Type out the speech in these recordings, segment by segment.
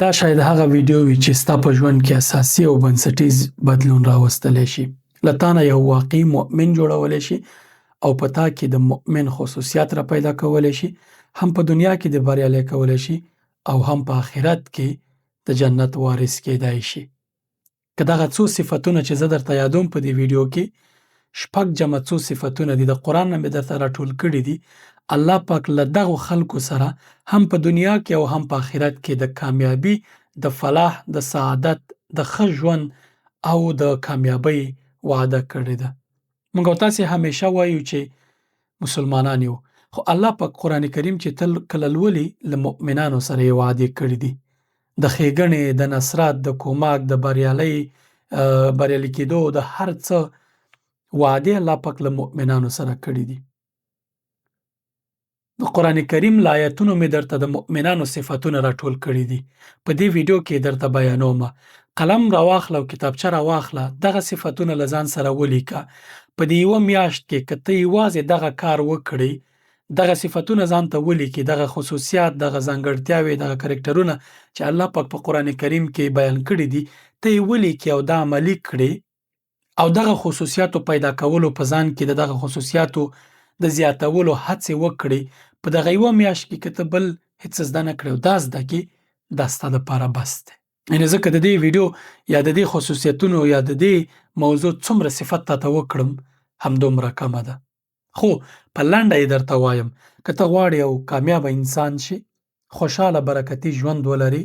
دا شاید هغه ویډیو وي چې ستا په ژوند کې اساسي او بنسټیز بدلون راوستلی شي. له تا نه یو واقعي مؤمن جوړولی شي او په تا کې د مؤمن خصوصیات را پیدا کولی شي، هم په دنیا کې دې بریالی کولی شي او هم په آخرت کې د جنت وارث کیدای شي. که دغه څو صفتونه چې زه درته یادوم په دې ویډیو کې، شپږ جمع څو صفتونه دي، د قرآن نه مې درته راټول کړي دي. الله پاک له دغو خلکو سره هم په دنیا کې او هم په آخرت کې د کامیابی، د فلاح، د سعادت، د ښه ژوند او د کامیابۍ وعده کړې ده. موږ او تاسې همیشه وایو چې مسلمانان یو، خو الله پاک قرآن کریم چې تل کله لولي له مؤمنانو سره یې وعدې کړي دي، د ښېګڼې، د نصرت، د کومک، د بریالي کېدو، د هر څه وعدې الله پاک له مؤمنانو سره کړي دي. د قرآن کریم له آیتونو مې درته د مؤمنانو صفتونه راټول کړي دي. په دې ویډیو کې درته بیانومه. قلم راواخله او کتابچه راواخله، دغه صفتونه له ځان سره ولیکه. په دې یوه میاشت کې که ته یوازې دغه کار وکړې، دغه صفتونه ځان ته ولیکې، دغه خصوصیات، دغه ځانګړتیاوې، دغه کرکټرونه چې الله پاک په قرآن کریم کې بیان کړي دي، ته یې ولیکې او دا عملي کړې او دغه خصوصیاتو پیدا کولو په ځان کې د دغه خصوصیاتو د زیاتولو هڅې وکړې. په دغه یوه میاشت کې که ته بل هېڅ زده نه کړې او دا زده کړې، دا ستا دپاره بس دی. یعنې ځکه د دې ویډیو یا د دې خصوصیتونو یا د دې موضوع څومره صفت تاته وکړم، همدومره کمه ده. خو په لنډه یې درته وایم، که ته غواړې یو کامیابه انسان شې، خوشحاله برکتي ژوند ولرې،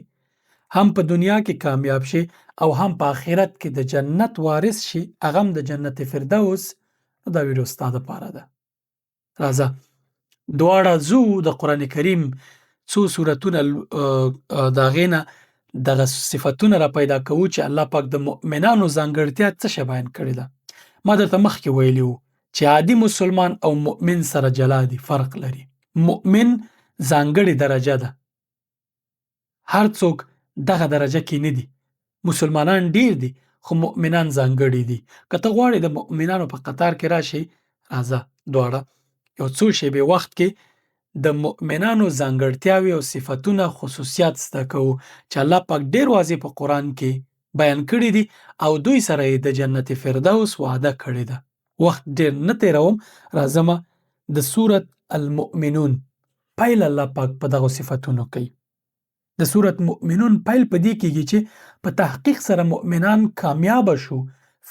هم په دنیا کې کامیاب شي او هم په آخرت کې د جنت وارث شي، هغه هم د جنت فردوس، نو دا ویډیو ستا دپاره ده. راځه دواړه ځو د قرآن کریم څو سورتونه د هغې نه دغه صفتونه را پیدا کوو چې الله پاک د مؤمنانو ځانګړتیا څه شی بیان کړې ده. ما درته مخکې ویلي وو چې عادي مسلمان او مؤمن سره جلا دي، فرق لري. مؤمن ځانګړې درجه ده، هر څوک دغه درجه کې نه دي. مسلمانان ډیر دي خو مؤمنان ځانګړي دي. که ته غواړې د مؤمنانو په قطار کې راشې، راځه دواړه یو څو شیبې وخت کې د مؤمنانو ځانګړتیاوې او صفتونه، خصوصیات زده کوو چې الله پاک ډیر واضح په قرآن کې بیان کړي دي او دوی سره یې د جنت فردوس وعده کړې ده. وخت ډیر نه تیروم، راځم د سورت المؤمنون پیل الله پاک په دغو صفتونو کوي. د سورت مؤمنون پیل په دې کېږي چې په تحقیق سره مؤمنان کامیابه شو،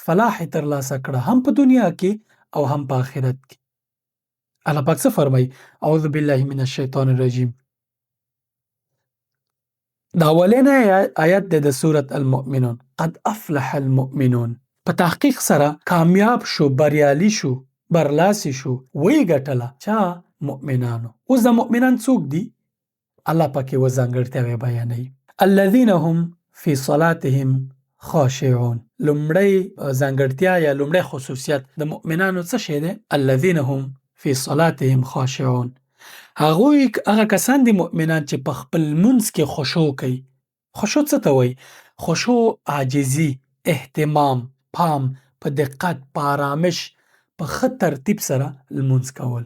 فلاح یې ترلاسه کړه، هم په دنیا کې او هم په آخرت کې. الله پاک څه فرمایي؟ اعوذ بالله من الشیطان الرجیم. دا اولینی آیت دی د سورت المؤمنون. قد افلح المؤمنون، په تحقیق سره کامیاب شو، بریالي شو، برلاسي شو، ویې ګټله. چا؟ مؤمنانو. اوس د مؤمنان څوک دي؟ الله پاک یې ځانګړتیاوې بیانوي. الذین هم فی صلاتهم خاشعون. لومړی ځانګړتیا یا لومړی خصوصیت د مؤمنانو څه شی دی؟ الذین هم فی صلاتهم خاشعون. هغه کسان دي مؤمنان چې په خپل لمونځ کې خشوع کوي. خشوع څه ته وایي؟ خشوع عاجزي، اهتمام، پام، په دقت، په آرامش، په ښه ترتیب سره لمونځ کول.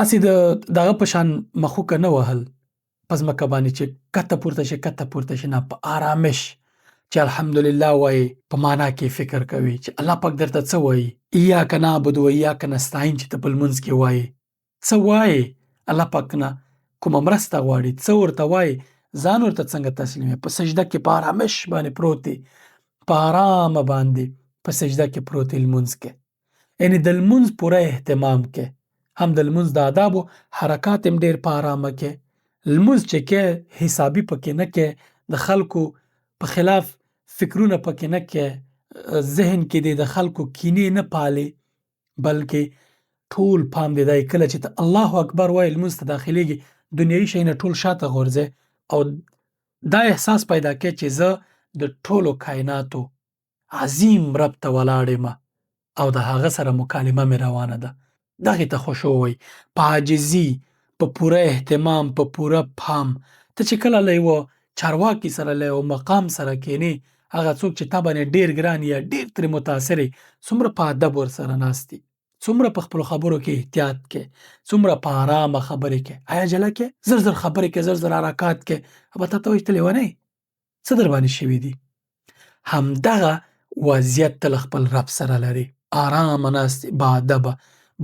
هسې دغه په شان مخوکه نه وهل په ځمکه باندې چې کته پورته شي کته پورته شي، نه، په آرامش چې الحمدلله وایي، په معنا کې فکر کوي چې الله پاک درته څه وایي. ایاک نعبد و ایاک نستعین چې ته په لمونځ کې وایي، څه وایي؟ الله پاک نه کومه مرسته غواړي، څه ورته وایي، ځان ورته څنګه تسلیموي. په سجده کې په آرامش باندې پروت دی، په آرامه باندې په سجده کې پروت دی لمونځ کې. یعنې د لمونځ پوره اهتمام کې، هم د لمونځ د آدابو حرکات هم ډېر په آرامه کې. لمونځ چې کې حسابي پکې نه کې، د خلکو په خلاف فکرونه پکې نه کې، ذهن کې دې د خلکو کینې نه پالې، بلکې ټول پام دې دی کله چې ته الله اکبر وایې لمونځ ته داخلېږي، دنیایي شی نه ټول شاته غورځې او دا احساس پیدا کوې چې زه د ټولو کائناتو عظیم رب ته ولاړ یم او د هغه سره مکالمه مې روانه ده. دغې ته خشوع وایي. په عاجزي، په پوره اهتمام، په پوره پام. ته چې کله له یوه چارواکي سره، له یوه مقام سره کښېنې، هغه څوک چې تا باندې ډېر ګران یا ډېر ترې متاثر یې، څومره په ادب ورسره ناست یې، څومره په خپلو خبرو کې احتیاط کې، څومره په آرامه خبرې کې. آیا جله کې زر زر خبرې کې، زر زر حرکات کې، ابا تا ته وایي ته لیونی څه در باندې شوي دي؟ همدغه وضعیت ته له خپل رب سره لري. آرامه ناستې، باادبه،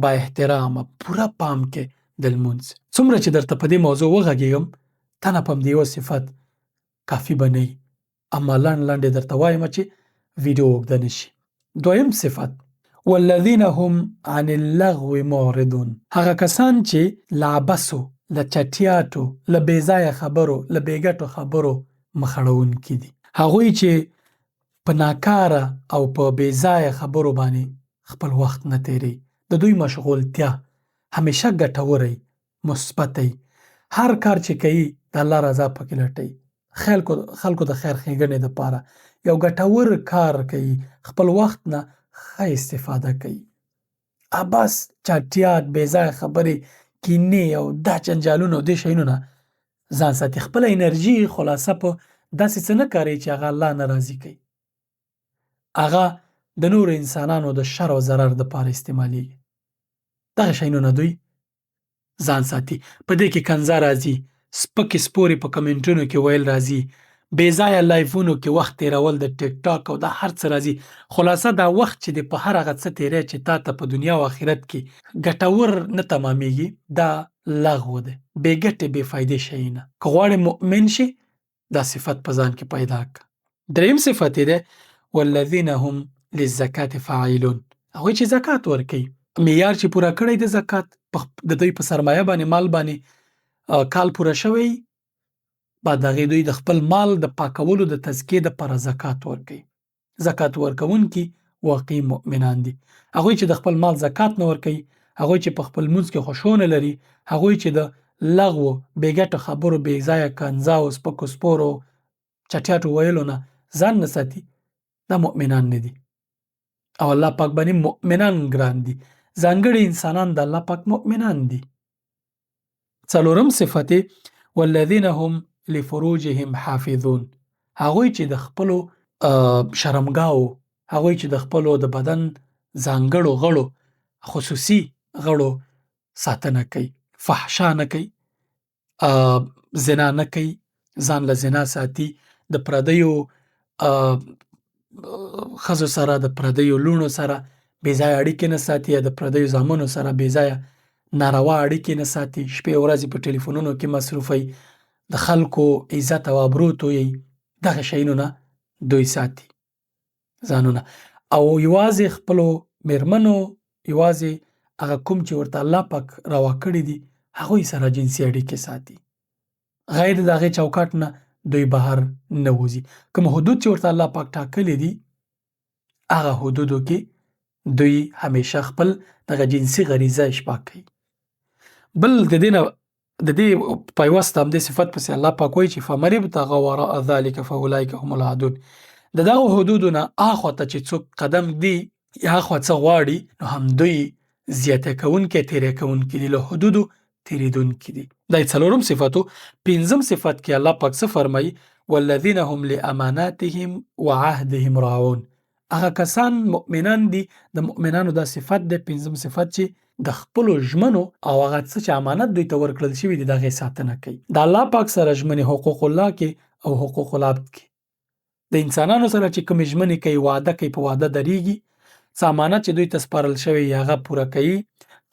با احترامه، پوره پام کې د لمونځ. څومره چې درته په دې موضوع وغږېږم ته نه پم د یوه صفت کافي به نه وي، اما لنډ لنډ یې درته وایم چې ویډیو اوږده نه شي. دویم صفت والذین هم عن اللغو معرضون، هغه کسان چې له عبثو، له چټیاتو، له بېځایه خبرو، له بېګټو خبرو مخ اړوونکي دي. هغوی چې په ناکاره او په بېځایه خبرو باندې خپل وخت نه تېروي. د دوی مشغولتیا همیشه ګټوره وي، مثبته وي. هر کار چې کوي د الله رضا پکې لټوي. خلکو د خیر ښېګڼې دپاره یو ګټور کار کوي، خپل وخت نه ښه استفاده کوي. عبث، چټیات، بېځایه خبرې، کینې او دا جنجالونه او دې شیانو نه ځان ساتي. خپله انرژي خلاصه په داسې څه نه کاروي چې هغه الله نه راضي کوي. هغه د نورو انسانانو د شر او ضرر دپاره استعمالیږي. دغه شیانو نه دوی ځان ساتي. په دې کې کنځا راځي، سپکې سپورې په کمنټونو کې ویل راځي، بېځایه لایفونو کې وخت تېرول د ټیک ټاک او دا هر څه راځي. خلاصه دا وخت چې دی په هر هغه څه تېری چې تا ته په دنیا او آخرت کې ګټور نه تمامېږي، دا لغو دی، بې ګټې بې فایدې شیونه. که غواړې مؤمن شي دا صفت په ځان کې پیدا کړه. دریم صفت یې دی والذین هم للزکات فاعلون، هغوی چې زکات ورکوي. معیار چې پوره کړی د زکات د دوی په سرمایه باندې، مال باندې کال پوره شوی، بعد هغې دوی د خپل مال د پاکولو د تزکیې دپاره زکات ورکوي. زکات ورکوونکي واقعي مؤمنان دي. هغوی چې د خپل مال زکات نه ورکوي، هغوی چې په خپل لمونځ کې خشوع نه لري، هغوی چې د لغو، بې ګټو خبرو، بې ځایه کنځاو، سپکو سپورو، چټیاتو ویلو نه ځان نه ساتي، دا مؤمنان نه دي. او الله پاک باندې مؤمنان ګران دي. ځانګړي انسانان د الله پاک مؤمنان دي. څلورم صفت والذین هم لفروجهم حافظون، هغوی چې د خپلو شرمګاو، هغوی چې د خپلو د بدن ځانګړو غړو، خصوصي غړو ساتنه کوي، فحشا نه کوي، زنا نه کوي، ځان له زنا ساتي، د پردیو ښځو سره، د پردیو لوڼو سره بېځایه اړیکې نه ساتي، یا د پردیو زامنو سره بېځایه ناروا اړیکې نه ساتي، شپې ورځې په ټلیفونونو کې مصروفوي، د خلکو عزت او ابرو تویي. دغه شیانو نه دوی ساتي ځانونه. او یوازې خپلو میرمنو، یوازې هغه کوم چې ورته الله پاک روا کړي دي هغوی سره جنسي اړیکې ساتي. غیر د هغې چوکاټ نه دوی بهر نه وځي. کوم حدود چې ورته الله پاک ټاکلي دي هغه حدودو کې دوی همیشه خپل دغه جنسي غریزه اشباع کوي. بل د دې پیوست همدې صفت پسې الله پاک وایي چې فمن ابتغى وراء ذلك فاولئک هم العادون. د دغه حدودو نه اخوا ته چې څوک قدم دی یا اخوا څه غواړي نو هم دوی زیاته کوونکي، تیری کوونکي دي، له حدودو تیریدونکي دي. دا یې څلورم صفتو. پنځم صفت کې الله پاک څه فرمایي؟ والذین هم لاماناتهم وعهدهم راعون، هغه کسان مؤمنان دي، د مؤمنانو دا صفت دی، پنځم صفت چې د خپلو ژمنو او هغه څه چې امانت دوی ته ورکړل شوي دي د هغې ساتنه کوي. د الله پاک سره ژمنې حقوق الله کې او حقوق العبد کې، د انسانانو سره چې کومې ژمنې کوي، وعده کوي، په وعده درېږي، څه امانت چې دوی ته سپارل شوی هغه پوره کوي،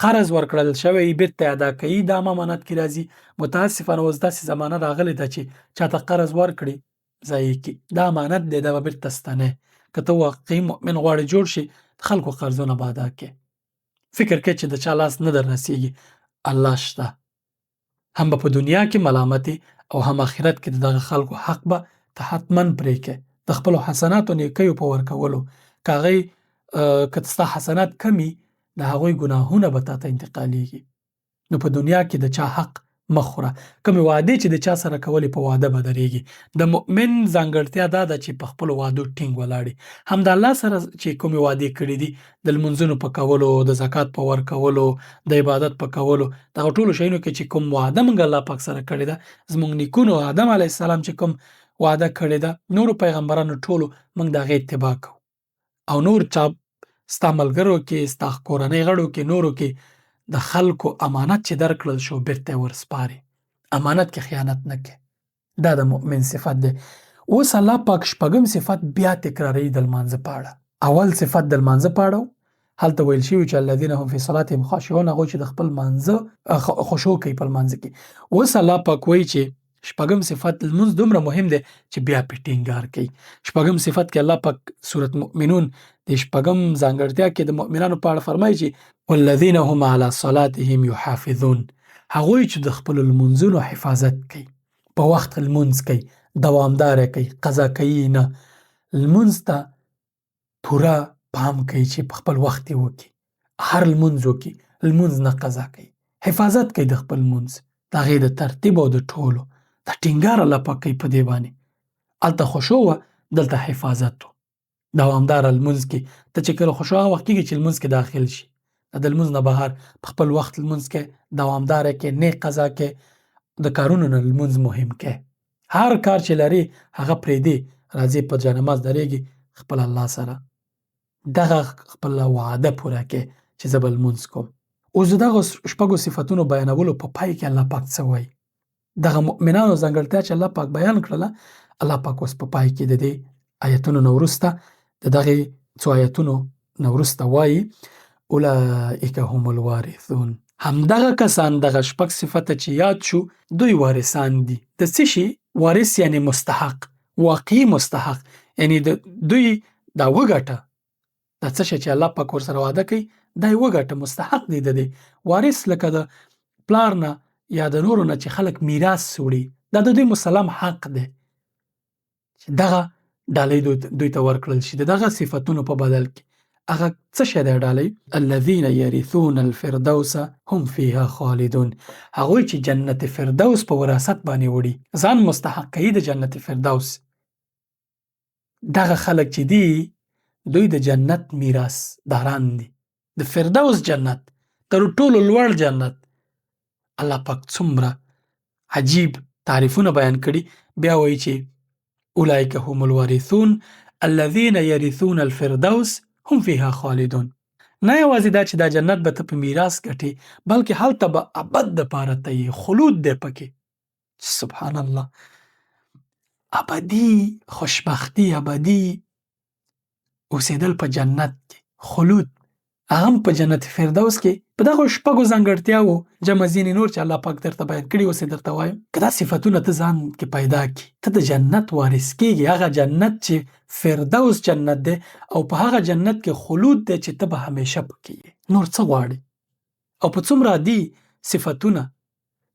قرض ورکړل شوی بیرته ادا کوي، دا هم امانت کې راځي. متاسفانه اوس داسې زمانه راغلې ده چې چاته قرض ورکړي ضایع کړي، دا امانت دی، دا به بیرته ستنې. که ته واقعي مؤمن غواړې جوړ شي د خلکو قرضونه به ادا کړې. فکر کوي چې د چا لاس نه در رسېږي، الله شته. هم به په دنیا کې ملامتې او هم آخرت کې د دغه خلکو حق به ته حتما پرې کوې د خپلو حسناتو نیکیو په ورکولو. که هغوی که ستا حسنات کمي د هغوی ګناهونه به تا ته انتقالېږي. نو په دنیا کې د چا حق مه خوره. کومې وعدې چې د چا سره کولې په وعده به درېږي. د مؤمن ځانګړتیا دا ده چې په خپلو وعدو ټینګ ولاړي. هم د الله سره چې کومې وعدې کړي دي د لمونځونو په کولو، د زکات په ورکولو، د عبادت په کولو، دغه ټولو شیانو کې چې کوم وعده موږ الله پاک سره کړې ده، زموږ نیکونو آدم علیه السلام چې کوم وعده کړې ده، نورو پیغمبرانو ټولو موږ د هغې اتباع کوو. او نور چا ستا ملګرو کې، ستا کورنۍ غړو کې، نورو کې د خلکو امانت چې درکړل شو بیرته یې ورسپارې. امانت کې خیانت نه کوې. دا د مؤمن صفت دی. اوس الله پاک شپږم صفت بیا تکراروي د لمانځه په اړه. اول صفت د لمانځه په اړه هلته ویل شوي چې الذین هم فی صلاتهم خاشعون، هغوی چې د خپل لمانځه خشوع کوي په لمانځه کې. اوس الله پاک وایي چې شپږم صفت لمونځ دومره مهم دی چې بیا پې ټینګار کوي. شپږم صفت کې الله پاک سورت مؤمنون د شپږم ځانګړتیا کې د مؤمنانو په اړه فرمایي چې والذین هم علی صلاتهم یحافظون، هغوی چې د خپلو لمونځونو حفاظت کوي، په وخت لمونځ کوي، دوامداره کوي، قضا کوي نه. لمونځ ته پوره پام کوي چې په خپل وخت یې وکړي، هر لمونځ وکړي، لمونځ نه قضا کوي، حفاظت کوي د خپل لمونځ، د هغې د ترتیب او د ټولو دا ټینګار الله پاک کوي په دې باندې. هلته خشوع وه، دلته حفاظت و. دوامداره لمونځ کې ته چې کله خشوع هغه وخت کېږي چې لمونځ کې داخل شي، د لمونځ نه بهر په خپل وخت لمونځ کې دوامداره کې، نه قضا کې، د کارونو نه لمونځ مهم کې. هر کار چې لري هغه پرېږدي، راځي په جانماز درېږي خپل الله سره، دغه خپل وعده پوره کې چې زه به لمونځ کوم. اوس د دغه شپږو صفتونو بیانولو په پای کې الله پاک څه وایي؟ دغه مؤمنانو ځانګړتیا چې الله پاک بیان کړله، الله پاک اوس په پای کې د دې آیتونو نه وروسته، د دغې څو آیتونو نه وروسته وایي اولئک هم الوارثون، همدغه کسان، دغه شپږ صفته چې یاد شو، دوی وارثان دي. د څه شي؟ وارث یعنی مستحق، واقعي مستحق، یعنی دوی دا وګټه، دا څه شی چې الله پاک ورسره وعده کوي دا یې وګټه، مستحق دی د دې. وارث لکه د پلار نه یا د نورو نه چې خلک میراث وړي، دا د دوی مسلم حق دی چې دغه ډالۍ دوی ته ورکړل شي د دغه صفتونو په بدل کې. هغه څه شی دی ډالۍ؟ الذین یرثون الفردوس هم فیها خالدون، هغوی چې جنت فردوس په وراثت باندې وړي، ځان مستحق کوي د جنت فردوس. دغه خلک چې دي دوی د جنت میراث داران دي، د فردوس جنت، تر ټولو لوړ جنت. الله پاک څومره عجیب تعریفونه بیان کړي. بیا وایي چې اولئک هم الوارثون الذین یرثون الفردوس هم فیها خالدون. نه یوازې دا چې دا جنت به ته په میراث ګټې، بلکې هلته به ابد دپاره ته یې، خلود دی پکې. سبحان الله، ابدي خوشبختی، ابدي اوسېدل په جنت کې، خلود، هغه هم په جنت فردوس کې. په دغه شپږو ځانګړتیاوو جمع ځینې نور چې الله پاک درته بیان کړي، اوس یې درته وایم. که دا صفتونه ته ځان کې پیدا کړي، ته د جنت وارث کېږي، هغه جنت چې فردوس جنت دی، او په هغه جنت کې خلود دی چې ته به همیشه پکې یې. نور څه غواړې؟ او په څومره عادي صفتونه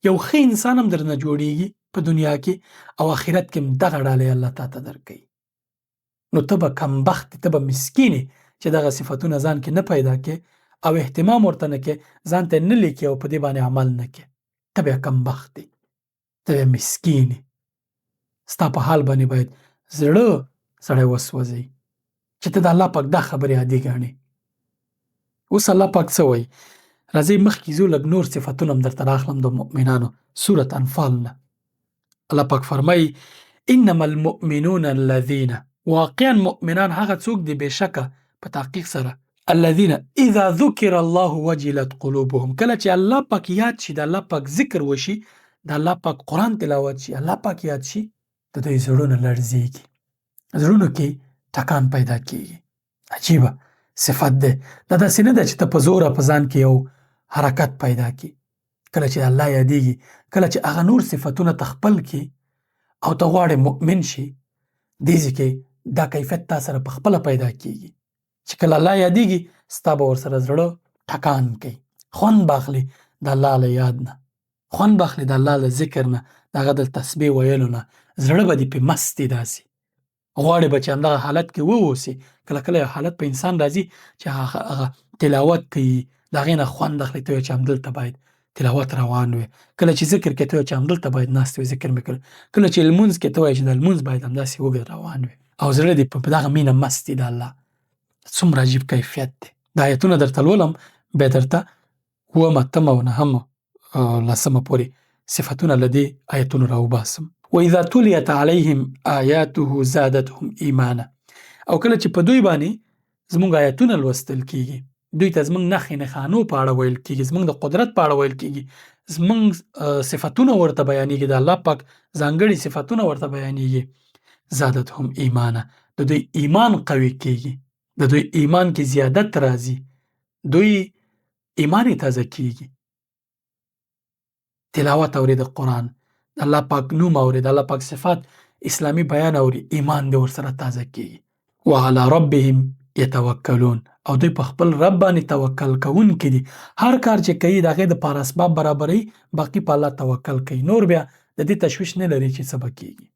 یو ښه انسان هم درنه جوړېږي په دنیا کې، او آخرت کې هم دغه ډالۍ الله تا ته درکوي. نو ته به کمبختې، ته به مسکینې چې دغه صفتونه ځان کې نه پیدا کې او اهتمام ورته نه کې، ځان ته نه لیکي او په دې باندې عمل نه کې، ته بیا کمبختې، ته بیا مسکینې. ستا په حال باندې باید زړه سړی وسوځي چې ته د الله پاک دا خبرې عادي ګڼې. اوس الله پاک څه وایي؟ راځئ مخکې ځو، لږ نور صفتونه هم درته راخلم د مؤمنانو. سورت انفال نه الله پاک فرمایي انما المؤمنون الذین، واقعا مؤمنان هغه څوک دي بېشکه په تحقیق سره، الذین اذا ذکر الله وجلت قلوبهم، کله چې الله پاک یاد شي، د الله پاک ذکر وشي، د الله پاک قرآن تلاوت شي، الله پاک یاد شي، د دوی زړونه لړزېږي، زړونو کې ټکان پیدا کېږي. عجیبه صفت دی. دا داسې نه ده چې ته په زوره په ځان کې یو حرکت پیدا کړي. کله چې الله یادېږي، کله چې هغه نور صفتونه ته خپل کړي او ته غواړې مؤمن شي، دې ځای کې دا کیفیت تا سره په خپله پیدا کېږي چې کله الله یادېږي، ستا به ورسره زړه ټکان کوي، خوند به اخلي د الله له یاد نه، خوند به اخلي د الله له ذکر نه، د هغه د تسبیح ویلو نه، زړه به دې پې مست وي. داسې غواړې به چې همدغه حالت کې واوسې. کله کله یو حالت په انسان راځي چې هغه تلاوت کوي، د هغې نه خوند اخلي، ته وایې چې همدلته باید تلاوت روان وي. کله چې ذکر کوې ته وایې چې همدلته باید ناست وي، ذکر مې کړی. کله چې لمونځ کوې ته وایې چې د لمونځ باید همداسې وږی روان وي، او زړه دې په دغه مینه مست وي د الله. څومره عجیب کیفیت دی. دا آیتونه درته لولم، بیا درته اوومه، اتمه او نهمه لسمه پورې صفتونه له دې آیتونو راوباسم. وَإِذَا تُلِيَتْ عَلَيْهِمْ آیاته زادتهم ایمانا، او کله چې په دوی باندې زموږ آیتونه لوستل کیږي، دوی ته زموږ نښې نښانو په اړه ویل کیږي، زموږ د قدرت په اړه ویل کیږي، زموږ صفتونه ورته بیانېږي، د الله پاک ځانګړي صفتونه ورته بیانېږي. زادتهم ایمانا، د دوی ایمان قوي کیږي، د دوی ایمان کې زیادت راځي، دوی ایمان یې تازه کیږي. تلاوت اوري د قرآن، د الله پاک نوم اوري، د الله پاک صفات اسلامي بیان اوري، ایمان دې ورسره تازه کیږي. وعلى ربهم یتوکلون، او دوی په خپل رب باندې توکل کوونکي دي. هر کار چې کوي د هغې دپاره اسباب برابروي، باقي په الله توکل کوي، نور بیا د دې تشویش نه لري چې څه به کیږي.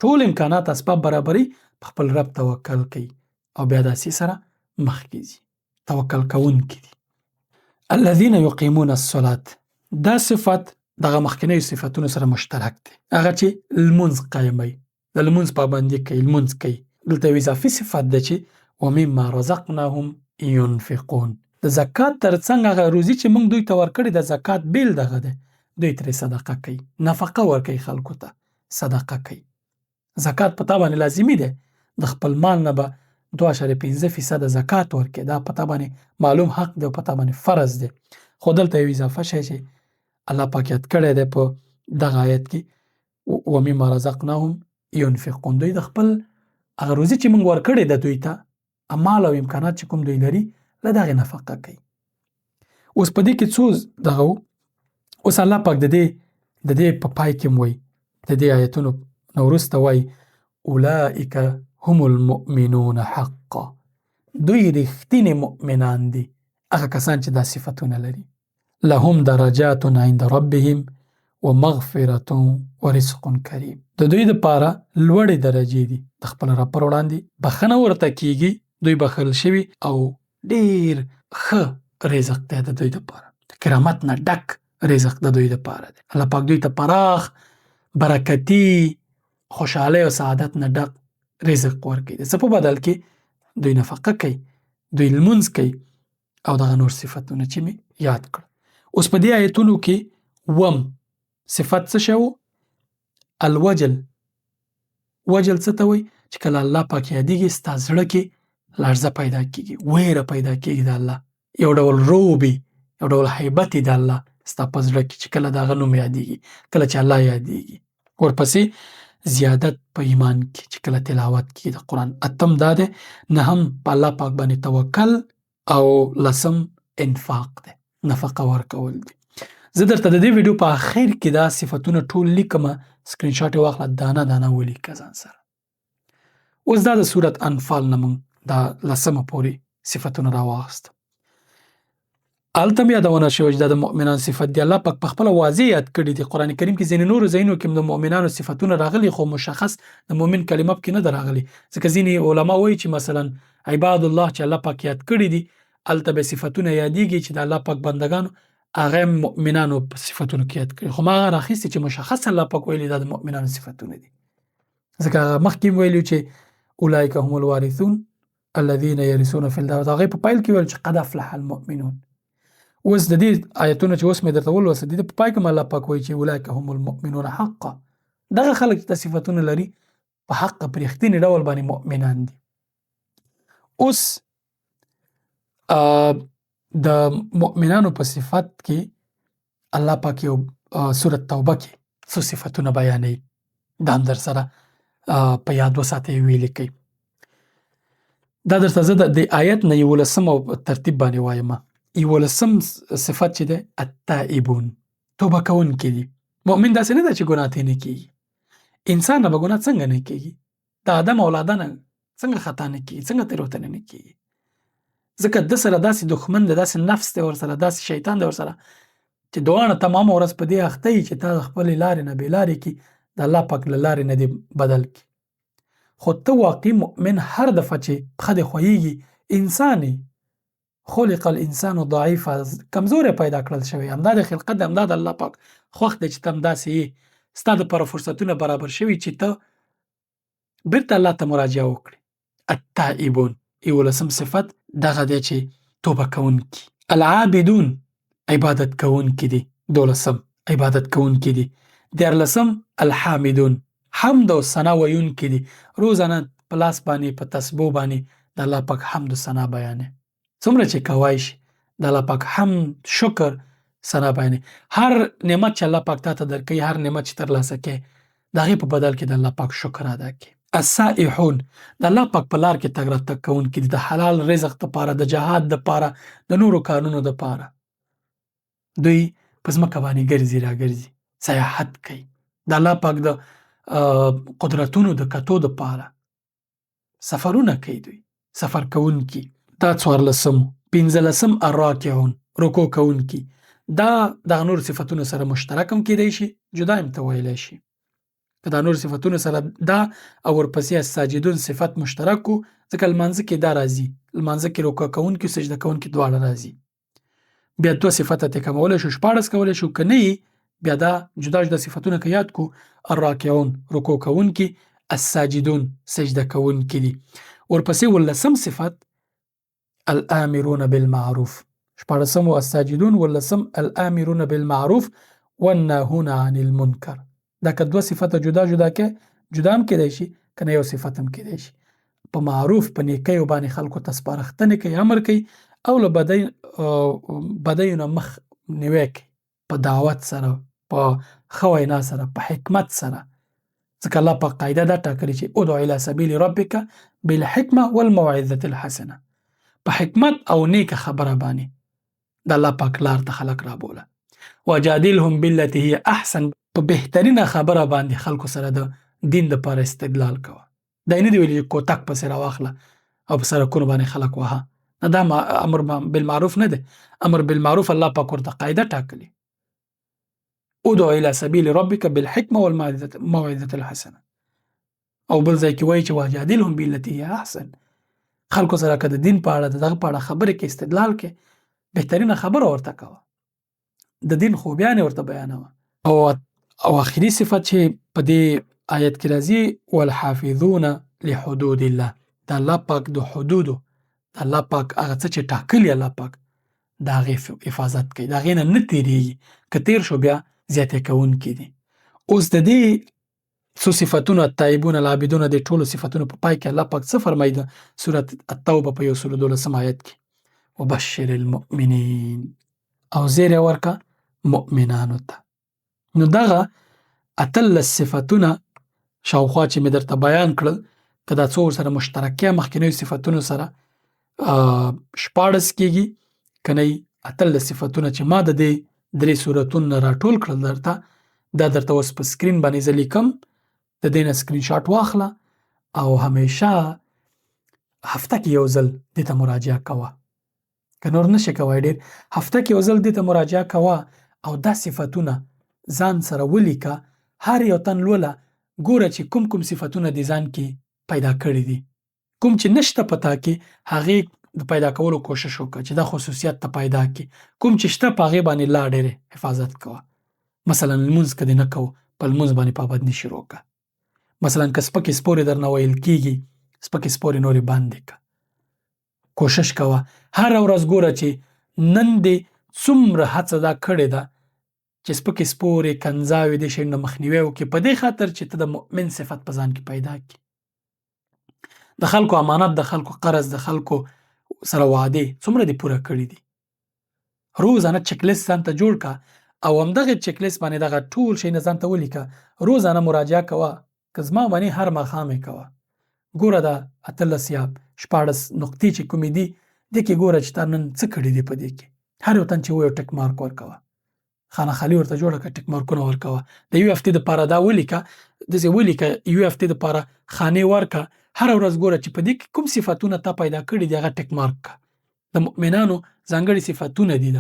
ټول امکانات اسباب برابروي، په خپل رب توکل کوي او بیا داسې سره مخکې ځي. توکل کوونکي دي. الذين يقيمون الصلاة، دا صفت دغه مخکنیو صفتونو سره مشترک دی، هغه چې لمونځ قایموي، د لمونځ پابندي کوي، لمونځ کوي. دلته یو اضافي صفت ده چې ومما رزقناهم ينفقون، د زکات ترڅنګ هغه روزي چې موږ دوی ته ورکړې د زکات بیل دغه ده، دوی ترې صدقه کوي، نفقه ورکوي، خلکو ته صدقه کوي. زکات په تا باندې لازمي دی، د خپل مال نه به 2.5% زکات ورکړي، دا په تا باندې معلوم حق دی او په تا باندې فرض دی. خو دلته یو اضافه شی چې الله پاک یاد کړی دی په دغه آیت کې، ومما رزقناهم ينفقون، دوی د خپل هغه روزي چې موږ ورکړې ده دوی ته، مال او امکانات چې کوم دوی لري، له دغې نفقه کوي. اوس په دې کې څو دغه اوس الله پاک د دې په پای کې وایي، د دې آیتونو نه وروسته وایي اولئک هم المؤمنون حقا، دوی رښتینې مؤمنان دي، هغه کسان چې دا صفتونه لري. لهم درجات عند ربهم ومغفرة ورزق کریم، د دوی دپاره لوړې درجې دي، د خپل رب پر وړاندې بخښنه ورته کیږي، دوی بخښل شوي او ډیر ښه رزق دی د دوی دپاره، کرامت نه ډک رزق د دوی دپاره دی. الله پاک دوی ته پراخ برکتي خوشحالۍ او سعادت نه ډک رزق ورکوي. د څه په بدل کې دوی نفقه کوي، دوی لمونځ کوي او دغه نور صفتونه چې مې یاد کړ. اوس په دې آیتونو کې وم صفت څه شی و؟ الوجل. وجل څه ته وایي؟ چې کله الله پاک یادېږي ستا زړه کې لړزه پیدا کېږي، ویره پیدا کېږي د الله، یو ډول روب وي، یو ډول هیبت د الله ستا په زړه کې چې کله د هغه نوم یادېږي، کله چې الله یادېږي. ورپسې زیادت په ایمان کې چې کله تلاوت کېږي د قرآن. اتم دا دی، نهم په الله پاک باندې توکل، او لسم انفاق دی، نفقه ورکول دی. زه درته د دې ویډیو په آخر کې دا صفتونه ټول لیکم، سکرین شاټ یې واخله، دانه دانه ولیکه ځان سره. اوس دا د سورت انفال نه موږ دا لسمه پورې صفتونه راواخیستل. هلته هم یادونه شوې چې دا د مؤمنانو صفت دی. الله پاک په خپله واضح یاد کړي دي. قرآن کریم کې ځینې نورو ځایونو کې هم د مؤمنانو صفتونه راغلي، خو مشخص د مؤمن کلمه پکې نه ده راغلي، ځکه ځینې علما وایي چې مثلا عباد الله چې الله پاک یاد کړي دي، هلته به صفتونه یادېږي چې د الله پاک بندګانو هغه هم مؤمنانو په صفتونو کې یاد کړي، خو ما هغه راخیستې چې مشخص الله پاک ویلي دا د مؤمنانو صفتونه دي، ځکه هغه مخکې هم ویلي چې اولئک هم الوارثون الذین یرثون فی الارض، هغې په پیل کې ویل چې قد افلح المؤمنون. اوس د دې آیتونه چې اوس مې درته ولوستل، د دې په پای کې الله پاک وایي چې اولئک هم المؤمنون حقا، دغه خلک چې صفتونه لري په حق په رښتیني ډول باندې مؤمنان دي. اوس د مؤمنانو په صفت کې الله پاک یو سورت توبه کې څو صفتونه بیانوي، دا هم در سره په یاد وساتئ، ویې لیکئ. دا درته زه د آیت نه 11 ترتیب باندې وایم. 11 صفت چې دی التائبون، توبه کوونکي دي. مؤمن داسې نه ده چې ګناه ترې نه کېږي، انسان نه به ګناه څنګه نه کېږي، د آدم اولاده نه څنګه خطا نه کېږي، څنګه تېروتنه نه کېږي، ځکه ده سره داسې دښمن دی، داسې نفس دی ورسره، داسې شیطان دی ورسره چې دواړه تمامه ورځ په دې اخته یي چې تا د خپلې لارې نه بې لارې کړي، د الله پاک له لارې نه دې بدل کړي. خو ته واقعي مؤمن هر دفعه چې پښه دې خویېږي، انسان یې، خلق الانسان ضعیفا، کمزوری پیدا کړل شوی، همدا د خلقت دی، همدا د الله پاک خوښ دی چې ته همداسې یې، ستا دپاره فرصتونه برابر شوي چې ته بیرته الله ته مراجعه وکړې. التائبون 11 صفت دغه دی چې توبه کوونکي. العابدون عبادت کوونکي دي، 12 عبادت کوونکي دي. 14 الحامدون حمد او ثنا ویونکي دي، روزانه په لاس باندې په تسبیح باندې د الله پاک حمد و ثنا بیانې. څومره چې کوای شي د الله پاک حمد، شکر، ثنا بیانې. هر نعمت چې الله پاک تاته درکوي، هر نعمت چې ترلاسه کوې، د هغې په بدل کې د الله پاک شکر ادا کړې. السائحون د الله پاک په لار کې تګ راتګ کوونکي دي، د حلال رزق دپاره، د جهاد دپاره، د نورو کارونو دپاره. دوی په ځمکه باندې ګرځي راګرځي، سیاحت کوي، د الله پاک د قدرتونو د کتو دپاره سفرونه کوي. دوی سفر کوونکي. دا 14. 15 الراکعون رکوع کوونکي. دا دغه نور صفتونو سره مشترک هم کیدای شي، جدا هم ته ویلی شي. که دا نور صفتونو سره دا او ورپسې الساجدون صفت مشترک و، ځکه لمانځه کې دا راځي، لمانځه کې رکوع کوونکي سجده کوونکي دواړه راځي. بیا 2 صفته ته کمولی شو، 14 کولی شو، که نه بیا دا جدا جدا صفتونه که یاد کو، الراکعون رکوع کوونکي، الساجدون سجده کوونکي دي. ورپسې 14 صفت الآمرون بالمعروف. 14 الساجدون، 14 الآمرون بالمعروف والناهون عن المنکر. دا که 2 صفته جدا جدا کې، جدا هم کېدای شي، که نه یو صفت هم کېدای شي. په معروف، په نیکیو باندې خلکو ته سپارښتنې کوي، امر کوي، او له بدیو نه مخ نیوی کوي، په دعوت سره، په ښه وینا سره، په حکمت سره. ځکه الله پاک قاعده دا ټاکلې چې ادع الی سبیل ربک بالحکمه والموعظة الحسنه. په حکمت او نیکه خبره باندې د الله پاک لار ته خلک رابوله. وجادلهم بالتي هي احسن، په بهترینه خبره باندې خلکو سره د دین دپاره استدلال کوه. دا نه دی ویلي چې کوتک پسې راواخله او په سړکونو باندې خلک وهه. نه، دا امر بالمعروف نه دی. امر بالمعروف الله پاک ورته قاعده ټاکلې، ادع الی سبیل ربک بالحکمه والموعظة الحسنه. او بل ځای کې وایي چې وجادلهم بالتي هي احسن. خلکو سره که د دین په اړه، دغه په اړه خبرې کې، استدلال کې، بهترینه خبره ورته کوه، د دین خوبیانې ورته بیانوه. او آخري صفت چې په دې آیت کې راځي، والحافظون لحدود الله. د الله پاک د حدودو، د الله پاک هغه څه چې ټاکلي الله پاک، د هغې حفاظت کوي، د هغې نه تېرېږي. که تېر شو بیا زیاتې کوونکي دي. اوس د دې څو صفتونو، التائبون العابدون، د ټولو صفتونو په پای کې الله پاک څه فرمایي د سورة التوبه په 112 آیت کې؟ وبشر المؤمنین، او زیری ورکه مؤمنانو ته. نو دغه 18 صفتونه شاوخوا چې مې درته بیان کړل، که دا څو ورسره مشترکه مخکینیو صفتونو سره 14 کېږي، که نه 18 صفتونه چې ما د دې 3 صورتونو نه راټول کړل درته، دا درته اوس په سکرین باندې زه لیکم. د دې نه سکرین شاټ واخله او همیشه هفته کې یو ځل دې ته مراجعه کوه. که نور نشي کوای ډېر، هفته کې یو ځل دې ته مراجعه کوه او دا صفتونه ځان سره ولیکه. هر یو تن لوله، ګوره چې کوم کوم صفتونه دې ځان کې پیدا کړي دي، کوم چې نشته پتا کې هغې د پیدا کولو کوشش وکړه چې دا خصوصیت ته پیدا کړي. کوم چې شته په هغې باندې لا ډېرې حفاظت کوه. مثلا لمونځ که دې نه کوو، په لمونځ باندې پابندي شروع کړه. مثلا که سپکې سپورې درنه ویل کېږي، سپکې سپورې نورې بندې کړه. کوشش کوه هره ورځ ګوره چې نن دې څومره هڅه دا کړې ده چې سپکې سپورې، کنځاوې، دې شیانو نه مخنیوی وکړې، په دې خاطر چې ته د مؤمن صفت په ځان کې پیدا کړي. د خلکو امانت، د خلکو قرض، د خلکو سره وعدې څومره دې پوره کړي دي. روزانه چک لیست ځان ته جوړ کړه او همدغې چک لیست باندې دغه ټول شیونه ځان ته ولیکه. روزانه مراجعه کوه، که زما باندې هر ماښام یې کوه. ګوره دا 18 یا 14 نقطې چې کومې دي، دې کې ګوره چې تا نن څه کړي دي په دې کې. هر یو تن چې وایي ټک مارک ورکوه، خانه خالي ورته جوړه کړه، ټک مارکونه ورکوه. د یو هفتې دپاره دا ولیکه، داسې ولیکه، یو هفتې دپاره خانې ورکه. هره ورځ ګوره چې په دې کې کوم صفتونه تا پیدا کړي دي، هغه ټک مارک کړه. د مؤمنانو ځانګړي صفتونه دي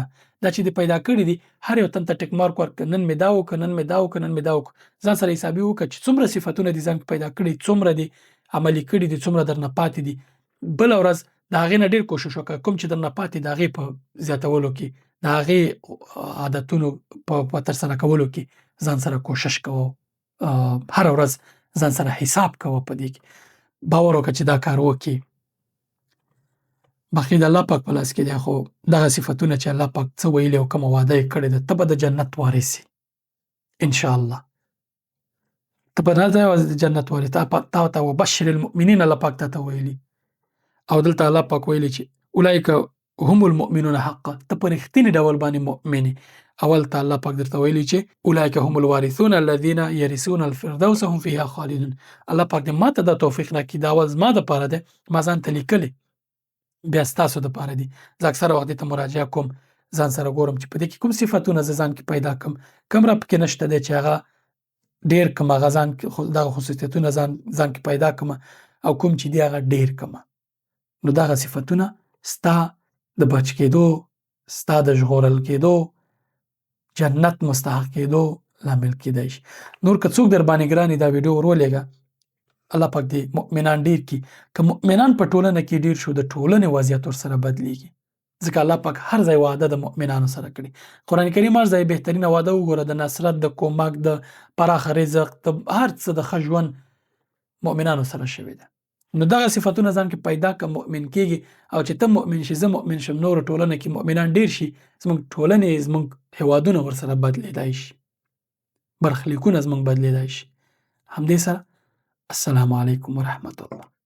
دا چې دې پیدا کړي دي، هر یو تن ته ټک مارک ورکړه. نن مې دا وکړه، نن مې دا وکړه، نن مې دا وکړه. ځان سره حسابي وکړه چې څومره صفتونه دې ځان کې پیدا کړي، څومره دې عملي کړي دي، څومره درنه پاتې دي. بله ورځ د هغې نه ډېر کوشش وکړه، کوم چې درنه پاتې د هغې په زیاتولو کې، د هغې عادتونو په ترسره کولو کې ځان سره کوشش کوه. هره ورځ ځان سره حساب کوه په دې کې. باور وکړه چې دا کار وکړي. باقي د الله پاک په لاس کې دی، خو دغه صفتونه چې الله پاک څه ویلي او کومه وعده یې کړې ده، ته به د جنت وارث یې انشاءالله. ته به نه یوازې د جنت وارث، تا ته وبشر المؤمنین الله پاک تا ته ویلي. او دلته الله پاک ویلي چې اولئک هم المؤمنون حقا، ته په رښتیني ډول باندې مؤمن یې. اول ته الله پاک درته ویلي چې اولئک هم الوارثون الذین یرثون الفردوس هم فیها خالدون. الله پاک دې ماته دا توفیق راکړي، دا اول زما دپاره دی، ما ځان ته لیکلی، بیا ستاسو دپاره دي. زه اکثره وخت دې ته مراجعه کوم، ځان سره ګورم چې په دې کې کوم صفتونه زه ځان کې پیدا کړم، کوم را پکې نشته دی چې هغه ډېر کړم، هغه ځان کې دغه خصوصیتونه ځان کې پیدا کړم، او کوم چې دي هغه ډېر کړم. نو دغه صفتونه ستا د بچ کېدو، ستا د ژغورل کېدو، جنت مستحق کېدو لامل کېدای شي. نور که څوک در باندې ګرانې دا ویډیو ورولېږه، الله پاک دې مؤمنان ډېر کړي. که مؤمنان په ټولنه کې ډېر شو، د ټولنې وضعیت ورسره بدلېږي، ځکه الله پاک هر ځای وعده د مؤمنانو سره کړي. قرآن کریم هر ځای بهترینه وعده وګوره، د نصرت، د کومک، د پراخه رزق، د هر څه د ښه ژوند مؤمنانو سره شوې ده. نو دغه صفتونه ځان کې پیدا کړه، مؤمن کېږي. او چې ته مؤمن شې، زه مؤمن شم، نور ټولنه کې مؤمنان ډېر شي، زموږ ټولنې، زموږ هیوادونه ورسره بدلېدای شي، برخلیکونه زموږ بدلېدای شي. همدې سره السلام علیکم ورحمة الله.